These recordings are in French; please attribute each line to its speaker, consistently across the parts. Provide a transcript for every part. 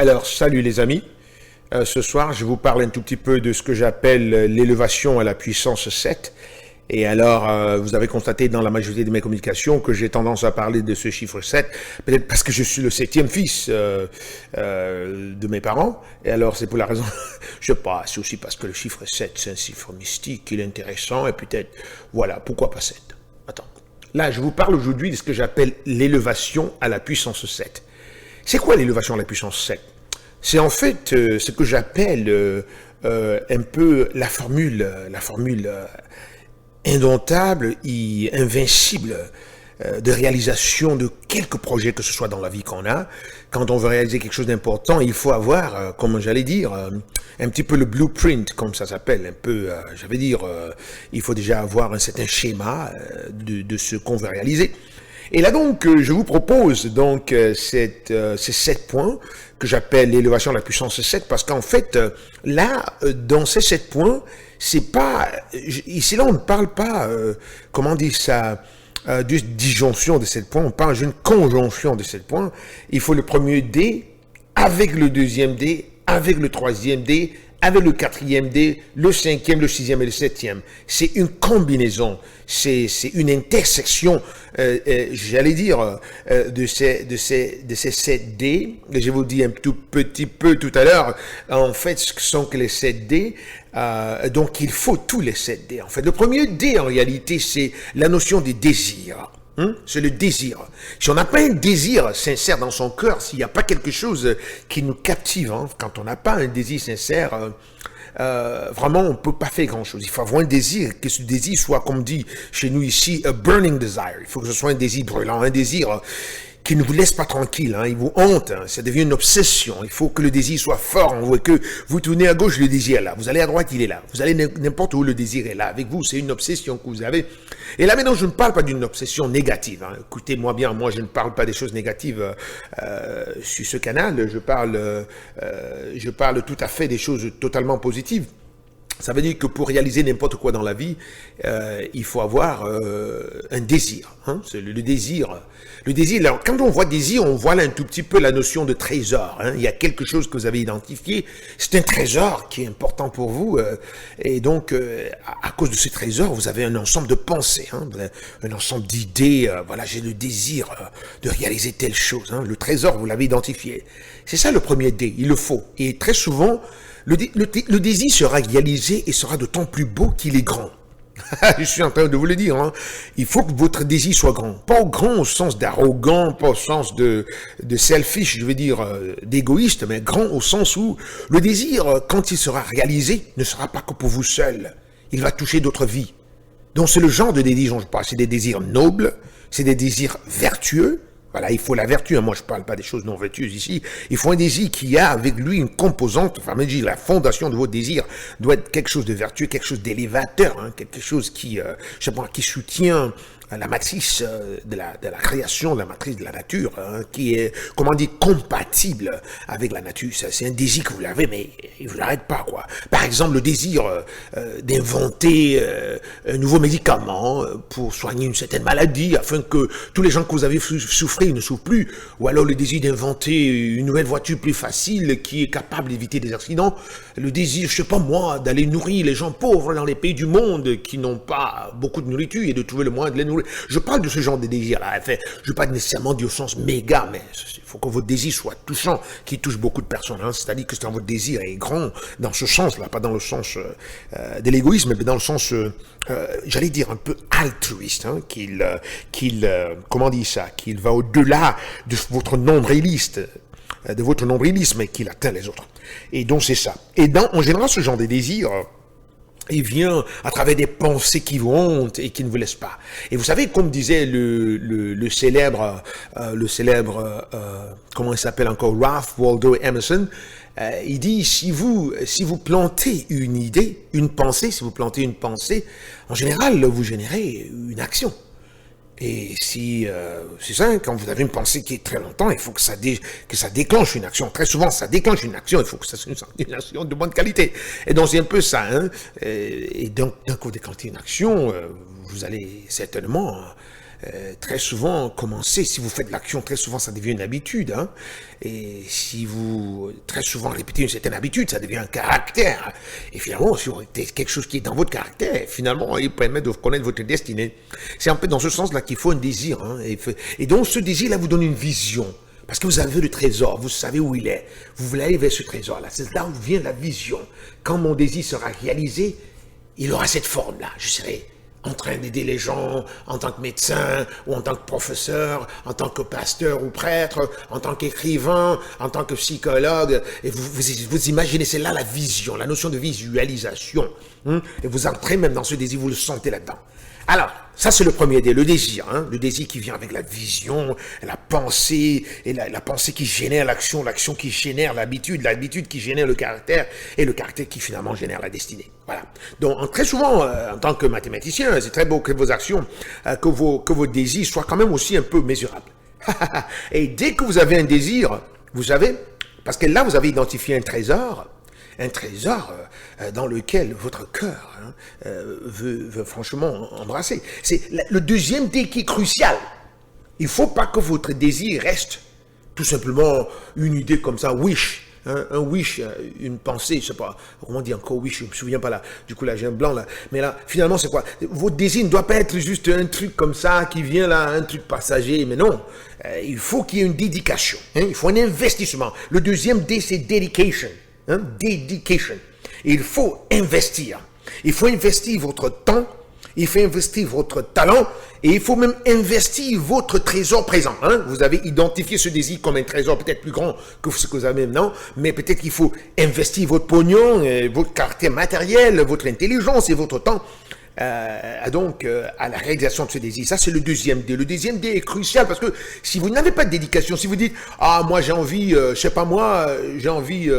Speaker 1: Alors, salut les amis. Ce soir, je vous parle un tout petit peu de ce que j'appelle l'élévation à la puissance 7. Et alors, vous avez constaté dans la majorité de mes communications que j'ai tendance à parler de ce chiffre 7, peut-être parce que je suis le 7e fils de mes parents. Et alors, c'est pour la raison, je sais pas, c'est aussi parce que le chiffre 7, c'est un chiffre mystique, il est intéressant, et peut-être, voilà, pourquoi pas 7? Attends. Là, je vous parle aujourd'hui de ce que j'appelle l'élévation à la puissance 7. C'est quoi l'élévation à la puissance 7? C'est en fait ce que j'appelle un peu la formule indomptable et invincible de réalisation de quelques projets que ce soit dans la vie qu'on a. Quand on veut réaliser quelque chose d'important, il faut avoir, comme j'allais dire, un petit peu le blueprint, comme ça s'appelle, un peu, il faut déjà avoir un certain schéma de ce qu'on veut réaliser. Et là donc, je vous propose donc ces 7 points que j'appelle l'élévation à la puissance 7, parce qu'en fait, là, dans ces 7 points, c'est pas, ici là, on ne parle pas, comment dire ça, de disjonction de 7 points, on parle d'une conjonction de 7 points. Il faut le premier dé avec le deuxième dé, avec le troisième dé, avec le quatrième dé, le cinquième, le sixième et le septième. C'est une combinaison, c'est une intersection, j'allais dire, de ces 7 dés. Je vais vous dire un tout petit peu tout à l'heure, en fait, ce que sont que les 7 dés. Donc, il faut tous les 7 dés. En fait, le premier dé, en réalité, c'est la notion du désir. C'est le désir. Si on n'a pas un désir sincère dans son cœur, s'il n'y a pas quelque chose qui nous captive, quand on n'a pas un désir sincère, vraiment on ne peut pas faire grand-chose. Il faut avoir un désir, que ce désir soit, comme dit chez nous ici, a burning desire. Il faut que ce soit un désir brûlant, un désir qui ne vous laisse pas tranquille, il vous hante, ça devient une obsession. Il faut que le désir soit fort, on voit que vous tournez à gauche, le désir est là, vous allez à droite, il est là, vous allez n'importe où, le désir est là, avec vous, c'est une obsession que vous avez. Et là maintenant, je ne parle pas d'une obsession négative, écoutez-moi bien, moi je ne parle pas des choses négatives sur ce canal, je parle tout à fait des choses totalement positives. Ça veut dire que pour réaliser n'importe quoi dans la vie, il faut avoir un désir. C'est le désir. Le désir, alors, quand on voit désir, on voit là un tout petit peu la notion de trésor. Il y a quelque chose que vous avez identifié. C'est un trésor qui est important pour vous. Et donc, à cause de ce trésor, vous avez un ensemble de pensées, un ensemble d'idées. Voilà, j'ai le désir de réaliser telle chose. Le trésor, vous l'avez identifié. C'est ça le premier dé, il le faut. Et très souvent, le désir sera réalisé et sera d'autant plus beau qu'il est grand. Je suis en train de vous le dire. Il faut que votre désir soit grand. Pas grand au sens d'arrogant, pas au sens de selfish, je veux dire d'égoïste, mais grand au sens où le désir, quand il sera réalisé, ne sera pas que pour vous seul. Il va toucher d'autres vies. Donc c'est le genre de désir dont je parle. C'est des désirs nobles, c'est des désirs vertueux. Voilà, il faut la vertu. Moi, je ne parle pas des choses non vertueuses ici. Il faut un désir qui a avec lui une composante. Enfin, je dis, la fondation de votre désir doit être quelque chose de vertueux, quelque chose d'élévateur, quelque chose qui, je sais pas, qui soutient la matrice de la création, la matrice de la nature, qui est, comment dire, compatible avec la nature. C'est un désir que vous l'avez, mais il vous l'arrête pas, quoi. Par exemple, le désir d'inventer un nouveau médicament pour soigner une certaine maladie, afin que tous les gens que vous avez souffert ne souffrent plus. Ou alors le désir d'inventer une nouvelle voiture plus facile qui est capable d'éviter des accidents. Le désir, je sais pas moi, d'aller nourrir les gens pauvres dans les pays du monde qui n'ont pas beaucoup de nourriture et de trouver le moyen de les nourrir. Je parle de ce genre de désir-là. Enfin, je ne veux pas nécessairement dire au sens méga, mais il faut que votre désir soit touchant, qui touche beaucoup de personnes. C'est-à-dire que votre désir est grand dans ce sens-là, pas dans le sens de l'égoïsme, mais dans le sens, j'allais dire, un peu altruiste, qu'il va au-delà de votre nombrilisme, et qu'il atteint les autres. Et donc c'est ça. Et en général, ce genre de désir, il vient à travers des pensées qui vous hantent et qui ne vous laissent pas. Et vous savez, comme disait le célèbre, comment il s'appelle encore, Ralph Waldo Emerson, il dit, si vous plantez une idée, une pensée, en général, vous générez une action. Et si, c'est ça, quand vous avez une pensée qui est très longtemps, il faut que ça déclenche une action. Très souvent, ça déclenche une action, il faut que ça soit une action de bonne qualité. Et donc, c'est un peu ça, Et donc, quand vous déclenchez une action, vous allez certainement très souvent, commencez, si vous faites de l'action, très souvent, ça devient une habitude. Hein, et si vous, très souvent, répétez une certaine habitude, ça devient un caractère. Et finalement, si vous répétez quelque chose qui est dans votre caractère, finalement, il permet de connaître votre destinée. C'est un peu dans ce sens-là qu'il faut un désir. Hein, et donc, ce désir-là vous donne une vision. Parce que vous avez le trésor, vous savez où il est. Vous voulez aller vers ce trésor-là. C'est là où vient la vision. Quand mon désir sera réalisé, il aura cette forme-là. Je serai en train d'aider les gens en tant que médecin, ou en tant que professeur, en tant que pasteur ou prêtre, en tant qu'écrivain, en tant que psychologue. Et vous imaginez, c'est là la vision, la notion de visualisation. Et vous entrez même dans ce désir, vous le sentez là-dedans. Alors, ça c'est le premier dé, le désir, le désir qui vient avec la vision, la pensée, et la pensée qui génère l'action, l'action qui génère l'habitude, l'habitude qui génère le caractère, et le caractère qui finalement génère la destinée. Voilà. Donc très souvent, en tant que mathématicien, c'est très beau que vos actions, que vos désirs soient quand même aussi un peu mesurables. Et dès que vous avez un désir, vous savez, parce que là vous avez identifié un trésor dans lequel votre cœur veut franchement embrasser. C'est le deuxième dé qui est crucial. Il ne faut pas que votre désir reste tout simplement une idée comme ça, wish. Un wish, une pensée, je sais pas, comment on dit encore wish, je me souviens pas là, du coup là j'ai un blanc là, mais là finalement c'est quoi? Votre désir ne doit pas être juste un truc comme ça qui vient là, un truc passager, mais non, il faut qu'il y ait une dédication, il faut un investissement. Le deuxième D c'est dedication, dedication. Il faut investir votre temps, il faut investir votre talent, et il faut même investir votre trésor présent. Vous avez identifié ce désir comme un trésor peut-être plus grand que ce que vous avez maintenant, mais peut-être qu'il faut investir votre pognon, votre caractère matériel, votre intelligence et votre temps à la réalisation de ce désir. Ça, c'est le deuxième dé. Le deuxième dé est crucial parce que si vous n'avez pas de dédication, si vous dites « Ah, moi j'ai envie, j'ai envie...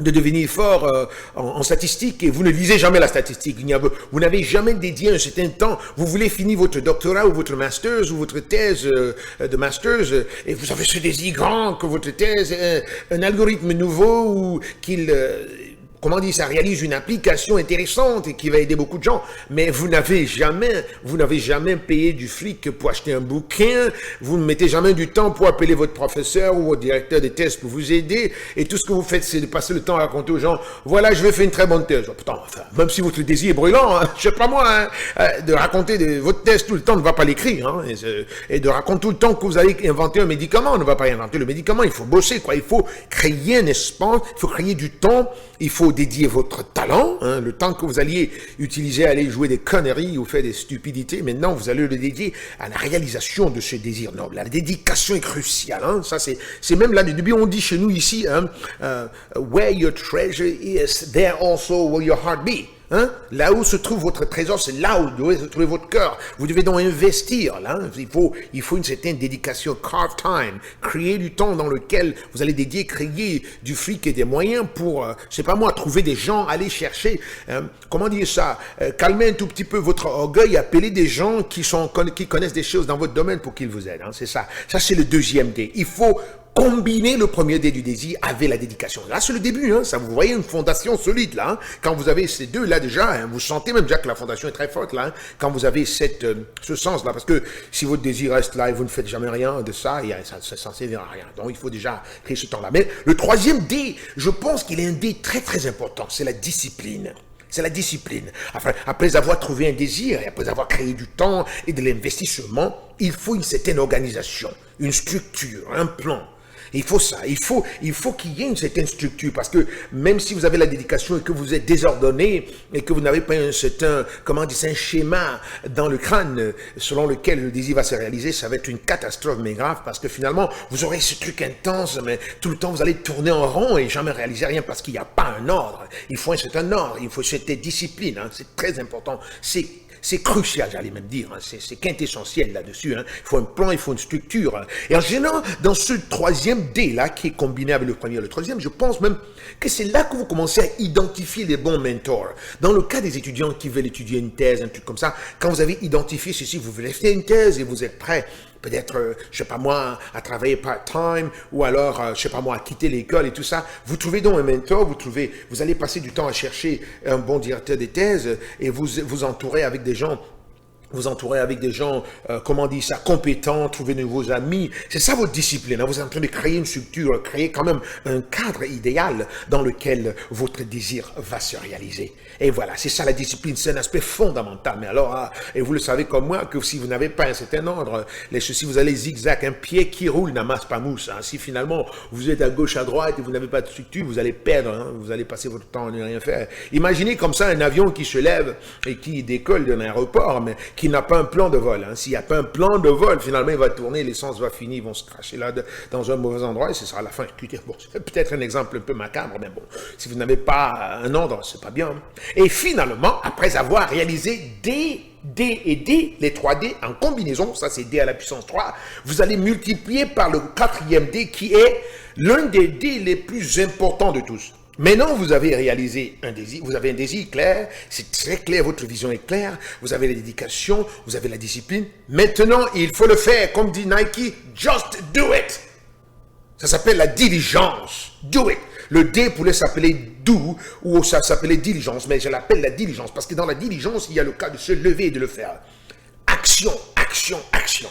Speaker 1: de devenir fort en statistique et vous ne lisez jamais la statistique. Vous n'avez jamais dédié un certain temps. Vous voulez finir votre doctorat ou votre master's ou votre thèse de master's et vous avez ce désir grand que votre thèse est un algorithme nouveau ou qu'il... ça réalise une application intéressante et qui va aider beaucoup de gens, mais vous n'avez jamais payé du fric pour acheter un bouquin, vous ne mettez jamais du temps pour appeler votre professeur ou votre directeur de thèse pour vous aider, et tout ce que vous faites, c'est de passer le temps à raconter aux gens, voilà, je vais faire une très bonne thèse. Pourtant, même si votre désir est brûlant, je sais pas moi, de raconter votre thèse tout le temps ne va pas l'écrire, et de raconter tout le temps que vous allez inventer un médicament, on ne va pas inventer le médicament, il faut bosser, quoi, il faut créer un espace, il faut créer du temps, il faut dédier votre talent, le temps que vous alliez utiliser à aller jouer des conneries ou faire des stupidités, maintenant vous allez le dédier à la réalisation de ce désir noble. La dédication est cruciale. Ça c'est même là, du début on dit chez nous ici, where your treasure is, there also will your heart be. Là où se trouve votre trésor, c'est là où doit se trouver votre cœur. Vous devez donc investir. Là, il faut une certaine dédication, carve time, créer du temps dans lequel vous allez dédier, créer du fric et des moyens pour, je sais pas moi, trouver des gens, aller chercher, comment dire ça, calmer un tout petit peu votre orgueil, appeler des gens qui connaissent des choses dans votre domaine pour qu'ils vous aident. C'est ça. Ça c'est le deuxième dé. Il faut combiner le premier dé du désir avec la dédication. Là, c'est le début, ça, vous voyez une fondation solide, là, Quand vous avez ces deux-là, déjà, vous sentez même déjà que la fondation est très forte, là, Quand vous avez ce sens-là, parce que si votre désir reste là et vous ne faites jamais rien de ça, ça ne servira à rien. Donc, il faut déjà créer ce temps-là. Mais le troisième dé, je pense qu'il est un dé très, très important. C'est la discipline. C'est la discipline. Après avoir trouvé un désir et après avoir créé du temps et de l'investissement, il faut une certaine organisation, une structure, un plan. Il faut ça, il faut qu'il y ait une certaine structure parce que même si vous avez la dédication et que vous êtes désordonné et que vous n'avez pas un certain, un schéma dans le crâne selon lequel le désir va se réaliser, ça va être une catastrophe mais grave parce que finalement vous aurez ce truc intense mais tout le temps vous allez tourner en rond et jamais réaliser rien parce qu'il n'y a pas un ordre. Il faut un certain ordre, il faut cette discipline, c'est très important. C'est crucial, j'allais même dire. C'est quintessentiel là-dessus. Il faut un plan, il faut une structure. Et en général, dans ce troisième dé là, qui est combiné avec le premier et le troisième, je pense même que c'est là que vous commencez à identifier les bons mentors. Dans le cas des étudiants qui veulent étudier une thèse, un truc comme ça, quand vous avez identifié ceci, vous voulez faire une thèse et vous êtes prêt peut-être, je sais pas moi, à travailler part-time, ou alors, je sais pas moi, à quitter l'école et tout ça. Vous trouvez donc un mentor, vous allez passer du temps à chercher un bon directeur de thèse et vous entourer avec des gens vous entourez avec des gens, comment on dit ça, compétents, trouver de nouveaux amis. C'est ça votre discipline. Hein? Vous êtes en train de créer une structure, créer quand même un cadre idéal dans lequel votre désir va se réaliser. Et voilà, c'est ça la discipline, c'est un aspect fondamental. Mais alors, et vous le savez comme moi, que si vous n'avez pas un certain ordre, si vous allez zigzag, un pied qui roule n'amasse pas mousse. Hein? Si finalement vous êtes à gauche, à droite et vous n'avez pas de structure, vous allez perdre, hein? Vous allez passer votre temps à ne rien faire. Imaginez comme ça un avion qui se lève et qui décolle d'un aéroport, mais qui n'a pas un plan de vol. Hein. S'il n'y a pas un plan de vol, finalement, il va tourner, l'essence va finir, ils vont se cracher là dans un mauvais endroit et ce sera à la fin. Bon, c'est peut-être un exemple un peu macabre, mais bon, si vous n'avez pas un ordre, c'est pas bien. Et finalement, après avoir réalisé D et D, les 3D en combinaison, ça c'est D à la puissance 3, vous allez multiplier par le 4e D qui est l'un des D les plus importants de tous. Maintenant, vous avez réalisé un désir, vous avez un désir clair, c'est très clair, votre vision est claire, vous avez la dédication, vous avez la discipline. Maintenant, il faut le faire, comme dit Nike, just do it. Ça s'appelle la diligence, do it. Le D pourrait s'appeler do, ou ça s'appelait diligence, mais je l'appelle la diligence, parce que dans la diligence, il y a le cas de se lever et de le faire. Action, action, action.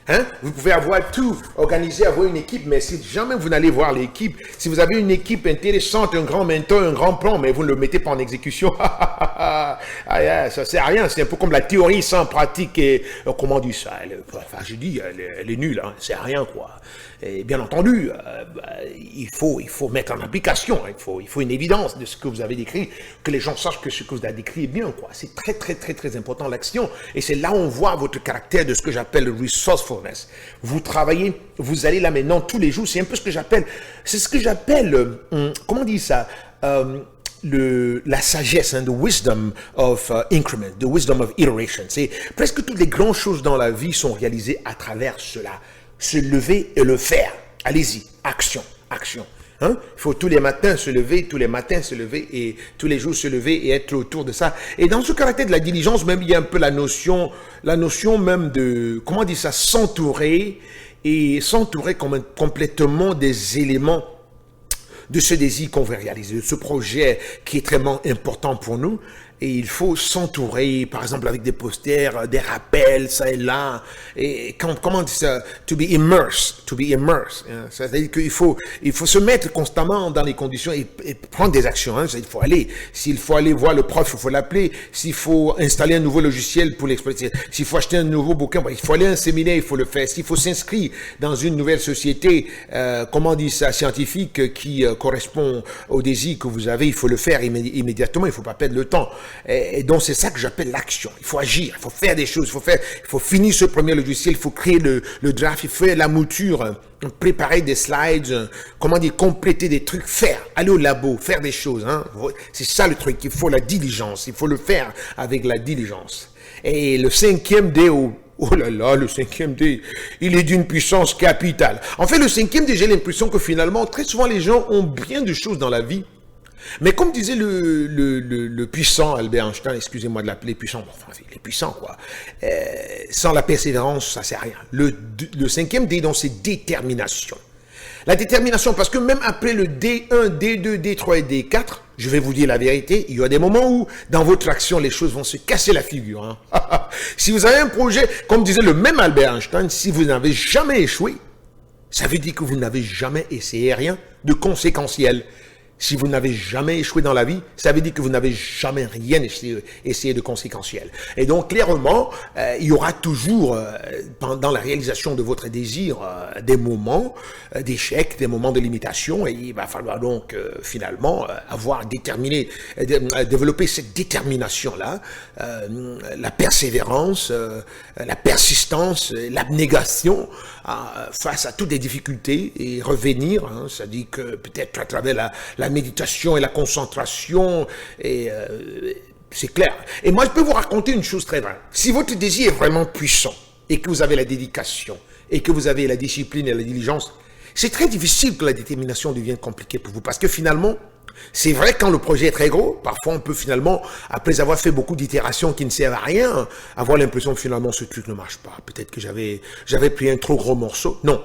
Speaker 1: Hein? Vous pouvez avoir tout organisé, avoir une équipe, mais si jamais vous n'allez voir l'équipe, si vous avez une équipe intéressante, un grand mentor, un grand plan, mais vous ne le mettez pas en exécution, ça sert à rien. C'est un peu comme la théorie sans pratique. Et comment on dit ça? Je dis, elle est nulle, hein, c'est à rien, quoi. Et bien entendu, il faut mettre en application. Il faut une évidence de ce que vous avez décrit, que les gens sachent que ce que vous avez décrit est bien, quoi. C'est très, très, très, très important l'action. Et c'est là où on voit votre caractère de ce que j'appelle le resourceful. Vous travaillez, vous allez là maintenant tous les jours, c'est un peu ce que j'appelle, comment on dit ça, la sagesse, hein, the wisdom of increment, the wisdom of iteration. C'est presque toutes les grandes choses dans la vie sont réalisées à travers cela. Se lever et le faire. Allez-y, action, action. Hein? Il faut tous les matins se lever, tous les matins se lever et tous les jours se lever et être autour de ça. Et dans ce caractère de la diligence, même il y a un peu la notion même de, comment on dit ça, s'entourer complètement des éléments de ce désir qu'on veut réaliser, de ce projet qui est extrêmement important pour nous. Et il faut s'entourer, par exemple, avec des posters, des rappels, ça et là. Et comment on dit ça? To be immersed. Hein? C'est-à-dire qu'il faut se mettre constamment dans les conditions et prendre des actions. Hein? Il faut aller. S'il faut aller voir le prof, il faut l'appeler. S'il faut installer un nouveau logiciel pour l'exploiter. S'il faut acheter un nouveau bouquin, il faut aller à un séminaire, il faut le faire. S'il faut s'inscrire dans une nouvelle société, comment on dit ça, scientifique, qui correspond au désir que vous avez, il faut le faire immédiatement. Il ne faut pas perdre le temps. Et donc, c'est ça que j'appelle l'action. Il faut agir, il faut faire des choses, il faut finir ce premier logiciel, il faut créer le draft, il faut faire la mouture, préparer des slides, compléter des trucs, aller au labo, faire des choses. Hein. C'est ça le truc, il faut la diligence, il faut le faire avec la diligence. Et le 5e D, oh là là, le 5e D, il est d'une puissance capitale. En fait, le 5e D, j'ai l'impression que finalement, très souvent, les gens ont bien de choses dans la vie. Mais comme disait le puissant Albert Einstein, excusez-moi de l'appeler puissant, enfin, il est puissant, quoi. Sans la persévérance, ça sert à rien. Le 5e D, donc, c'est détermination. La détermination, parce que même après le D1, D2, D3 et D4, je vais vous dire la vérité, il y a des moments où, dans votre action, les choses vont se casser la figure. Hein. Si vous avez un projet, comme disait le même Albert Einstein, si vous n'avez jamais échoué, ça veut dire que vous n'avez jamais essayé rien de conséquentiel. Si vous n'avez jamais échoué dans la vie, ça veut dire que vous n'avez jamais rien essayé de conséquentiel. Et donc, clairement, il y aura toujours, dans la réalisation de votre désir, des moments d'échec, des moments de limitation, et il va falloir donc, finalement, développer cette détermination-là, la persévérance, la persistance, l'abnégation, face à toutes les difficultés, et revenir, hein, c'est-à-dire que peut-être à travers la méditation et la concentration, et c'est clair. Et moi, je peux vous raconter une chose très vraie. Si votre désir est vraiment puissant, et que vous avez la dédication, et que vous avez la discipline et la diligence, c'est très difficile que la détermination devienne compliquée pour vous, parce que finalement, c'est vrai quand le projet est très gros, parfois on peut finalement, après avoir fait beaucoup d'itérations qui ne servent à rien, avoir l'impression que finalement ce truc ne marche pas. Peut-être que j'avais pris un trop gros morceau. Non,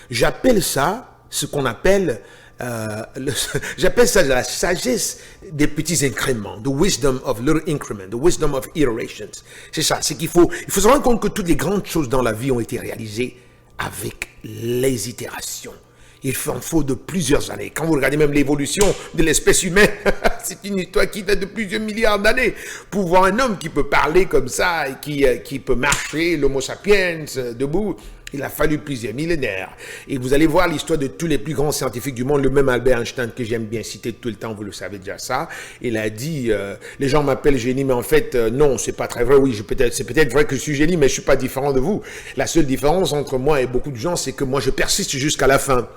Speaker 1: j'appelle ça ce qu'on appelle j'appelle ça la sagesse des petits incréments, the wisdom of little increments, the wisdom of iterations. C'est ça, c'est qu'il faut se rendre compte que toutes les grandes choses dans la vie ont été réalisées avec les itérations. Il en faut de plusieurs années. Quand vous regardez même l'évolution de l'espèce humaine, c'est une histoire qui date de plusieurs milliards d'années. Pour voir un homme qui peut parler comme ça, et qui peut marcher, l'homo sapiens, debout, il a fallu plusieurs millénaires. Et vous allez voir l'histoire de tous les plus grands scientifiques du monde, le même Albert Einstein que j'aime bien citer tout le temps, vous le savez déjà ça. Il a dit, les gens m'appellent génie, mais en fait, non, c'est pas très vrai. Oui, c'est peut-être vrai que je suis génie, mais je suis pas différent de vous. La seule différence entre moi et beaucoup de gens, c'est que moi, je persiste jusqu'à la fin.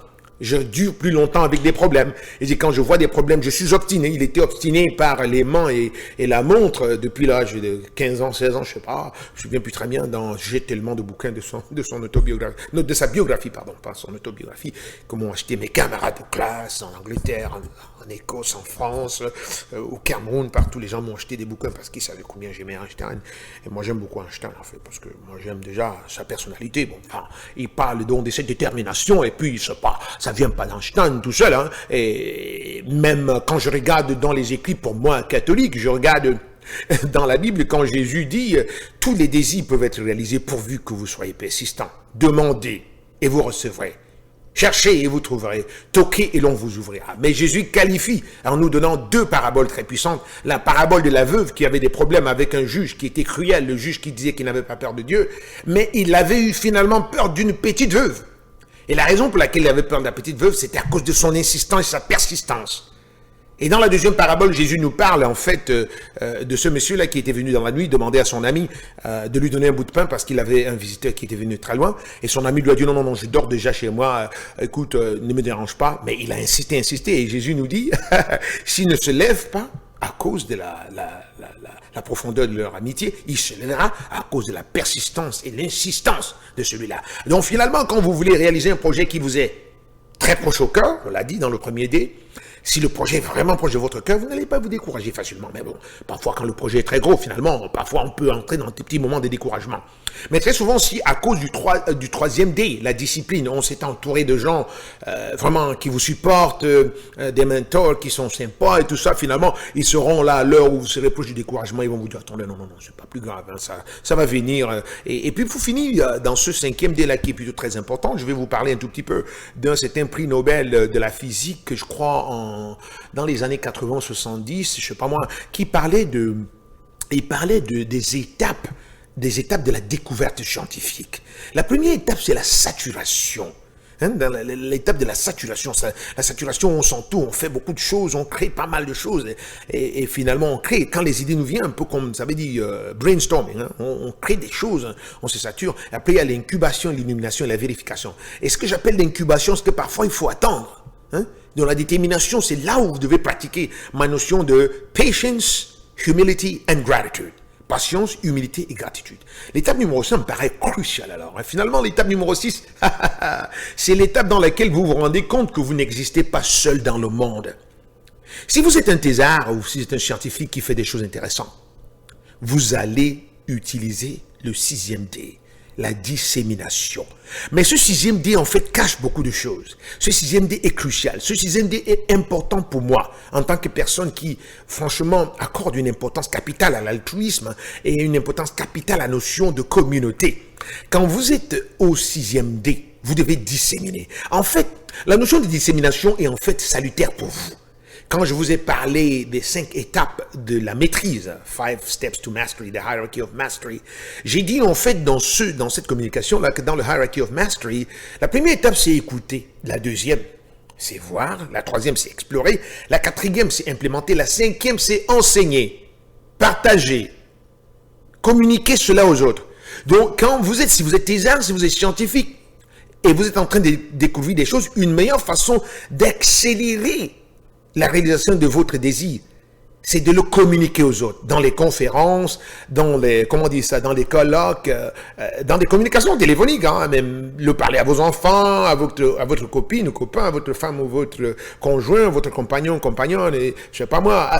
Speaker 1: Je dure plus longtemps avec des problèmes. Et quand je vois des problèmes, je suis obstiné. Il était obstiné par l'aimant et la montre depuis l'âge de 15 ans, 16 ans, je sais pas. Je me souviens plus très bien. J'ai tellement de bouquins de son autobiographie, de sa biographie, pardon, pas son autobiographie. Comment acheter mes camarades de classe en Angleterre, en Écosse, en France, au Cameroun, partout. Les gens m'ont acheté des bouquins parce qu'ils savaient combien j'aimais Einstein. Et moi, j'aime beaucoup Einstein, en fait, parce que moi, j'aime déjà sa personnalité. Bon, enfin, il parle donc de cette détermination et puis, ça vient pas d'Einstein tout seul, hein. Et même quand je regarde dans les écrits, pour moi, catholique, je regarde dans la Bible, quand Jésus dit « Tous les désirs peuvent être réalisés pourvu que vous soyez persistants. Demandez et vous recevrez. Cherchez et vous trouverez. Toquez et l'on vous ouvrira. » Mais Jésus qualifie en nous donnant deux paraboles très puissantes. La parabole de la veuve qui avait des problèmes avec un juge qui était cruel, le juge qui disait qu'il n'avait pas peur de Dieu, mais il avait eu finalement peur d'une petite veuve. Et la raison pour laquelle il avait peur de la petite veuve, c'était à cause de son insistance et sa persistance. Et dans la deuxième parabole, Jésus nous parle en fait de ce monsieur-là qui était venu dans la nuit demander à son ami de lui donner un bout de pain parce qu'il avait un visiteur qui était venu très loin. Et son ami lui a dit non, non, non, je dors déjà chez moi, écoute, ne me dérange pas. Mais il a insisté. Et Jésus nous dit, s'il ne se lève pas à cause de la profondeur de leur amitié, il se lèvera à cause de la persistance et l'insistance de celui-là. Donc finalement, quand vous voulez réaliser un projet qui vous est très proche au cœur, on l'a dit dans le premier dé, si le projet est vraiment proche de votre cœur, vous n'allez pas vous décourager facilement. Mais bon, parfois quand le projet est très gros, finalement, parfois on peut entrer dans des petits moments de découragement. Mais très souvent, si à cause du troisième D, la discipline, on s'est entouré de gens vraiment qui vous supportent, des mentors qui sont sympas et tout ça, finalement, ils seront là à l'heure où vous serez proche du découragement, ils vont vous dire, attendez, non, c'est pas plus grave, hein, ça va venir. Et puis pour finir, dans ce cinquième D là qui est plutôt très important, je vais vous parler un tout petit peu d'un certain prix Nobel de la physique que je crois dans les années 80-70, je sais pas moi, qui parlait des étapes de la découverte scientifique. La première étape, c'est la saturation. Dans l'étape de la saturation, la saturation, on s'entoure, on fait beaucoup de choses, on crée pas mal de choses, et finalement on crée, quand les idées nous viennent, un peu comme ça veut dire brainstorming, hein, on crée des choses, hein, on se sature, après il y a l'incubation, l'illumination et la vérification. Et ce que j'appelle l'incubation, c'est que parfois il faut attendre. Hein. Donc la détermination, c'est là où vous devez pratiquer ma notion de patience, humility and gratitude. Patience, humilité et gratitude. L'étape numéro 5 me paraît cruciale alors. Et finalement, l'étape numéro 6, c'est l'étape dans laquelle vous vous rendez compte que vous n'existez pas seul dans le monde. Si vous êtes un thésard ou si vous êtes un scientifique qui fait des choses intéressantes, vous allez utiliser le sixième D, la dissémination. Mais ce sixième D, en fait, cache beaucoup de choses. Ce sixième D est crucial. Ce sixième D est important pour moi, en tant que personne qui, franchement, accorde une importance capitale à l'altruisme et une importance capitale à la notion de communauté. Quand vous êtes au sixième D, vous devez disséminer. En fait, la notion de dissémination est en fait salutaire pour vous. Quand je vous ai parlé des 5 étapes de la maîtrise, 5 steps to mastery, the hierarchy of mastery, j'ai dit en fait dans cette communication-là que dans le hierarchy of mastery, la première étape c'est écouter, la deuxième c'est voir, la troisième c'est explorer, la quatrième c'est implémenter, la cinquième c'est enseigner, partager, communiquer cela aux autres. Donc si vous êtes thésard, si vous êtes scientifique et vous êtes en train de découvrir des choses, une meilleure façon d'accélérer la réalisation de votre désir, c'est de le communiquer aux autres, dans les conférences, dans les colloques, dans des communications téléphoniques, hein, même le parler à vos enfants, à votre copine ou copain, à votre femme ou votre conjoint, votre compagnon, compagnonne, et je sais pas moi,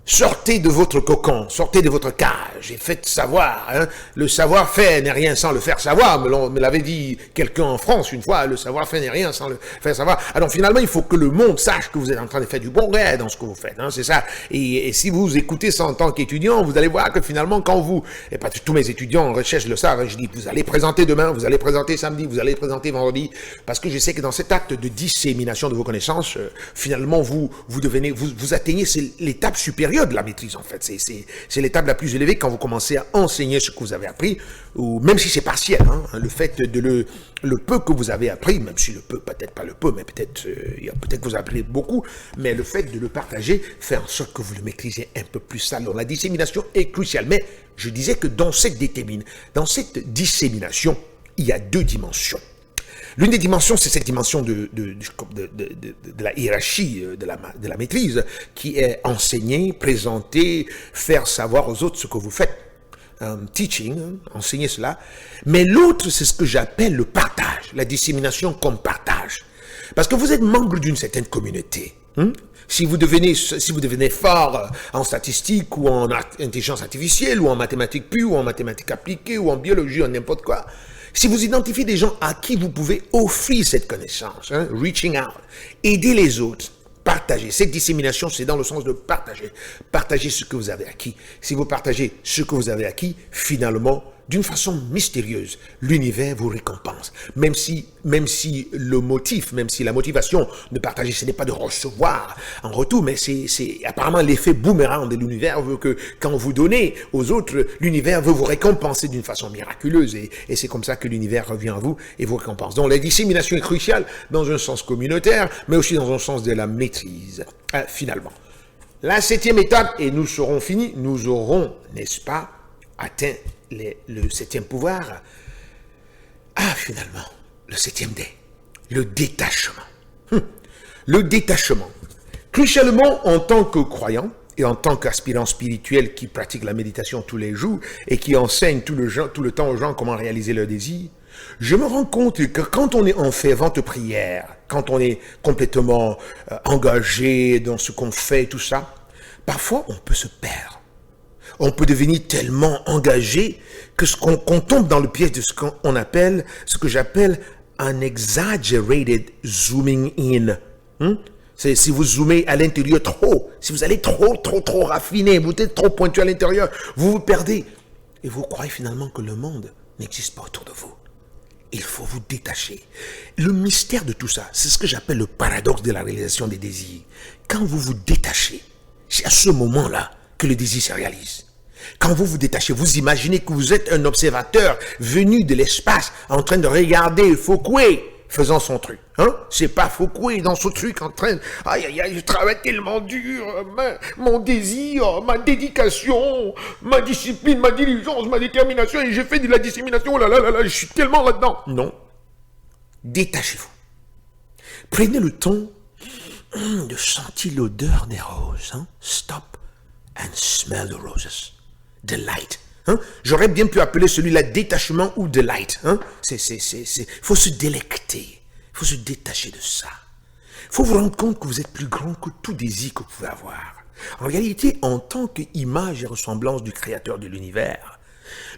Speaker 1: Sortez de votre cocon, sortez de votre cage et faites savoir. Hein. Le savoir-faire n'est rien sans le faire savoir. Me l'avait dit quelqu'un en France une fois, le savoir-faire n'est rien sans le faire savoir. Alors finalement, il faut que le monde sache que vous êtes en train de faire du bon gré dans ce que vous faites. Hein, c'est ça. Et si vous écoutez ça en tant qu'étudiant, vous allez voir que finalement, quand vous, et pas tous mes étudiants en recherche le savent, hein, je dis, vous allez présenter demain, vous allez présenter samedi, vous allez présenter vendredi, parce que je sais que dans cet acte de dissémination de vos connaissances, finalement, vous atteignez l'étape supérieure de la maîtrise, en fait. C'est l'étape la plus élevée quand vous commencez à enseigner ce que vous avez appris, ou même si c'est partiel, hein, le fait de le peu que vous avez appris, même si le peu, peut-être pas le peu, mais peut-être que vous apprenez beaucoup, mais le fait de le partager fait en sorte que vous le maîtrisez un peu plus. Alors, la dissémination est cruciale, mais je disais que dans cette dissémination, il y a deux dimensions. L'une des dimensions, c'est cette dimension de la hiérarchie, de la maîtrise, qui est enseigner, présenter, faire savoir aux autres ce que vous faites. Teaching, enseigner cela. Mais l'autre, c'est ce que j'appelle le partage, la dissémination comme partage. Parce que vous êtes membre d'une certaine communauté. Si vous devenez fort en statistiques ou en intelligence artificielle ou en mathématiques pures ou en mathématiques appliquées ou en biologie ou en n'importe quoi, si vous identifiez des gens à qui vous pouvez offrir cette connaissance, reaching out, aider les autres, partager. Cette dissémination, c'est dans le sens de partager. Partager ce que vous avez acquis. Si vous partagez ce que vous avez acquis, finalement, d'une façon mystérieuse, l'univers vous récompense. Même si le motif, même si la motivation de partager, ce n'est pas de recevoir en retour, mais c'est apparemment l'effet boomerang de l'univers veut que quand vous donnez aux autres, l'univers veut vous récompenser d'une façon miraculeuse et c'est comme ça que l'univers revient à vous et vous récompense. Donc la dissémination est cruciale dans un sens communautaire, mais aussi dans un sens de la maîtrise, finalement. La 7e étape, et nous serons finis, nous aurons, n'est-ce pas, atteint le 7e pouvoir. Finalement, le 7e dé, le détachement. Le détachement. Crucialement, en tant que croyant et en tant qu'aspirant spirituel qui pratique la méditation tous les jours et qui enseigne tout le temps aux gens comment réaliser leurs désirs, je me rends compte que quand on est en fervente prière, quand on est complètement engagé dans ce qu'on fait, tout ça, parfois on peut se perdre. On peut devenir tellement engagé qu'on tombe dans le piège de ce que j'appelle un exaggerated zooming in. C'est si vous zoomez à l'intérieur trop, si vous allez trop raffiné, vous êtes trop pointu à l'intérieur, vous vous perdez. Et vous croyez finalement que le monde n'existe pas autour de vous. Il faut vous détacher. Le mystère de tout ça, c'est ce que j'appelle le paradoxe de la réalisation des désirs. Quand vous vous détachez, c'est à ce moment-là que le désir se réalise. Quand vous vous détachez, vous imaginez que vous êtes un observateur venu de l'espace en train de regarder Foucault faisant son truc. C'est pas Foucault dans ce truc en train de... Aïe, je travaille tellement dur, mon désir, ma dédication, ma discipline, ma diligence, ma détermination, et j'ai fait de la dissémination, je suis tellement là-dedans. Non. Détachez-vous. Prenez le temps de sentir l'odeur des roses. Stop and smell the roses. Delight. J'aurais bien pu appeler celui-là détachement ou delight. Faut se délecter. Il faut se détacher de ça. Il faut vous rendre compte que vous êtes plus grand que tout désir que vous pouvez avoir. En réalité, en tant qu'image et ressemblance du créateur de l'univers,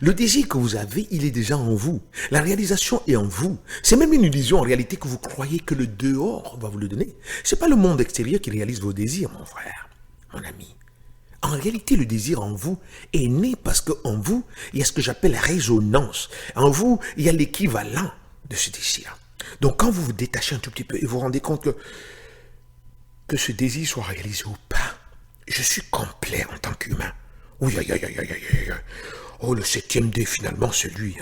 Speaker 1: le désir que vous avez, il est déjà en vous. La réalisation est en vous. C'est même une illusion en réalité que vous croyez que le dehors va vous le donner. C'est pas le monde extérieur qui réalise vos désirs, mon frère, mon ami. En réalité, le désir en vous est né parce qu'en vous, il y a ce que j'appelle la résonance. En vous, il y a l'équivalent de ce désir. Donc, quand vous vous détachez un tout petit peu et vous vous rendez compte que ce désir soit réalisé ou pas, je suis complet en tant qu'humain. Oui, oh, le 7e dé, finalement, c'est lui.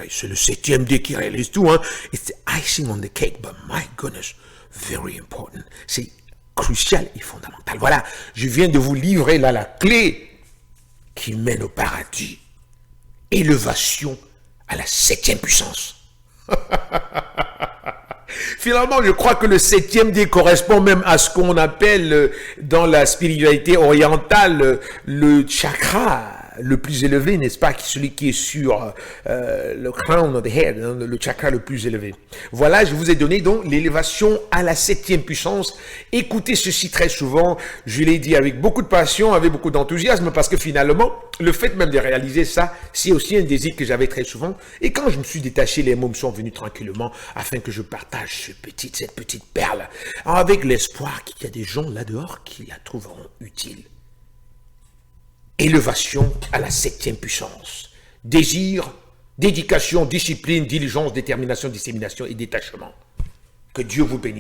Speaker 1: C'est le 7e dé qui réalise tout. It's the icing on the cake, but my goodness, very important. C'est crucial et fondamental. Voilà, je viens de vous livrer là la clé qui mène au paradis. Élévation à la 7e puissance. Finalement, je crois que le 7e dé correspond même à ce qu'on appelle dans la spiritualité orientale le chakra le plus élevé, n'est-ce pas, celui qui est sur le crown of the head, le chakra le plus élevé. Voilà, je vous ai donné donc l'élévation à la 7e puissance. Écoutez ceci très souvent, je l'ai dit avec beaucoup de passion, avec beaucoup d'enthousiasme, parce que finalement, le fait même de réaliser ça, c'est aussi un désir que j'avais très souvent. Et quand je me suis détaché, les mots me sont venus tranquillement afin que je partage cette petite perle, avec l'espoir qu'il y a des gens là dehors qui la trouveront utile. Élévation à la 7e puissance. Désir, dédication, discipline, diligence, détermination, dissémination et détachement. Que Dieu vous bénisse.